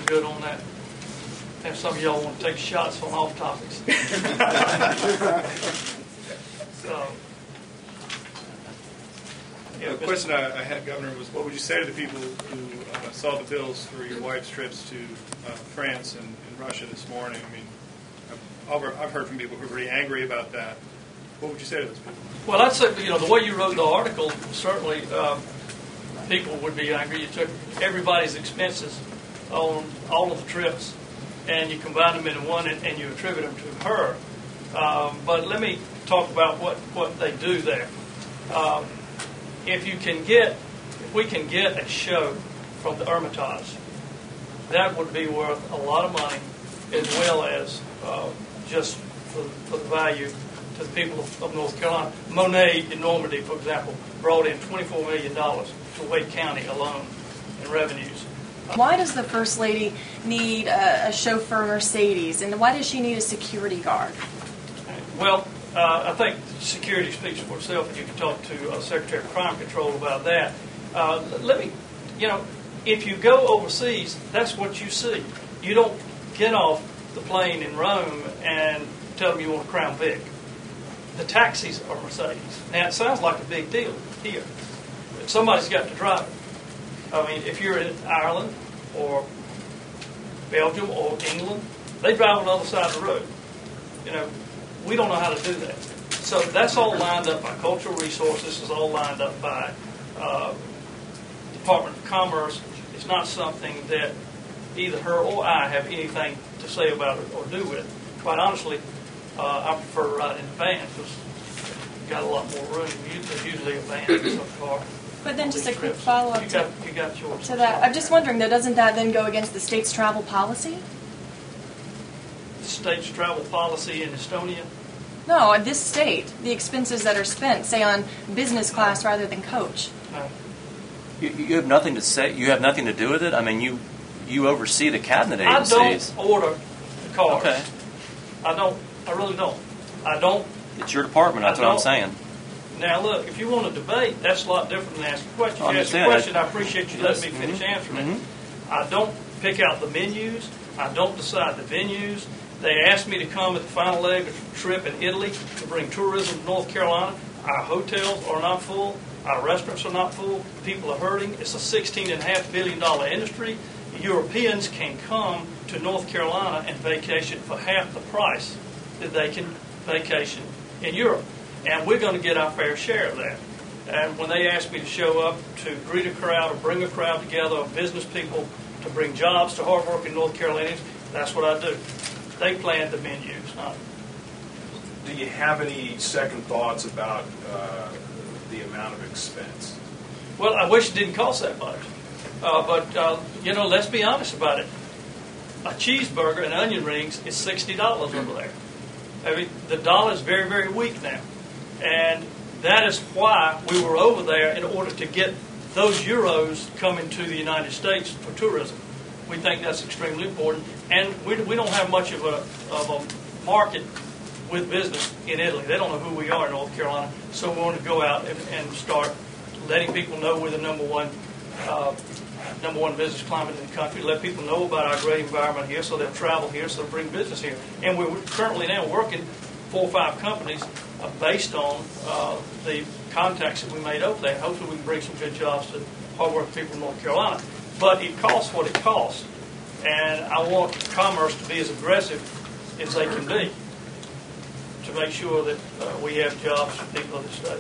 good on that. If some of y'all want to take shots on off topics. So, yeah, the question I had, Governor, was what would you say to the people who saw the bills for your wife's trips to France and Russia this morning? I mean, I've heard from people who are pretty angry about that. What would you say to those people? Well, I'd say, the way you wrote the article, certainly people would be angry. You took everybody's expenses on all of the trips, and you combine them into one, and you attribute them to her. But let me talk about what they do there. If we can get a show from the Hermitage, that would be worth a lot of money, as well as just for the value to the people of North Carolina. Monet in Normandy, for example, brought in $24 million to Wake County alone in revenues. Why does the First Lady need a chauffeur Mercedes, and why does she need a security guard? Well, I think security speaks for itself, and you can talk to Secretary of Crime Control about that. If you go overseas, that's what you see. You don't get off the plane in Rome and tell them you want a Crown Vic. The taxis are Mercedes. Now, it sounds like a big deal here, but somebody's got to drive it. I mean, if you're in Ireland or Belgium or England, they drive on the other side of the road. We don't know how to do that. So that's all lined up by cultural resources. It's all lined up by Department of Commerce. It's not something that either her or I have anything to say about it or do with. Quite honestly, I prefer to ride in a van because you've got a lot more room. There's usually a van in some car. But then just a quick follow-up you got yours. To that. I'm just wondering, though, doesn't that then go against the state's travel policy? The state's travel policy in Estonia? No, this state, the expenses that are spent, say, on business class rather than coach. No. You have nothing to say. You have nothing to do with it. I mean, you oversee the cabinet agencies. I don't order the cars. Okay. I really don't. I don't. It's your department. That's what I'm saying. Now, look, if you want to debate, that's a lot different than asking a question. If you ask a question, I appreciate you letting me finish answering it. I don't pick out the menus. I don't decide the venues. They asked me to come at the final leg of the trip in Italy to bring tourism to North Carolina. Our hotels are not full. Our restaurants are not full. People are hurting. It's a $16.5 billion industry. Europeans can come to North Carolina and vacation for half the price that they can vacation in Europe. And we're going to get our fair share of that. And when they ask me to show up to greet a crowd or bring a crowd together of business people to bring jobs to hardworking North Carolinians, that's what I do. They plan the menus, not. Do you have any second thoughts about the amount of expense? Well, I wish it didn't cost that much. But let's be honest about it. A cheeseburger and onion rings is $60 over there. I mean, the dollar is very, very weak now. And that is why we were over there, in order to get those euros coming to the United States for tourism. We think that's extremely important. And we don't have much of a market with business in Italy. They don't know who we are in North Carolina. So we want to go out and start letting people know we're the number one business climate in the country. Let people know about our great environment here, so they'll travel here, so they'll bring business here. And we're currently now working 4 or 5 companies based on the contacts that we made over there. Hopefully we can bring some good jobs to hard-working people in North Carolina. But it costs what it costs. And I want commerce to be as aggressive as they can be to make sure that we have jobs for people in the state.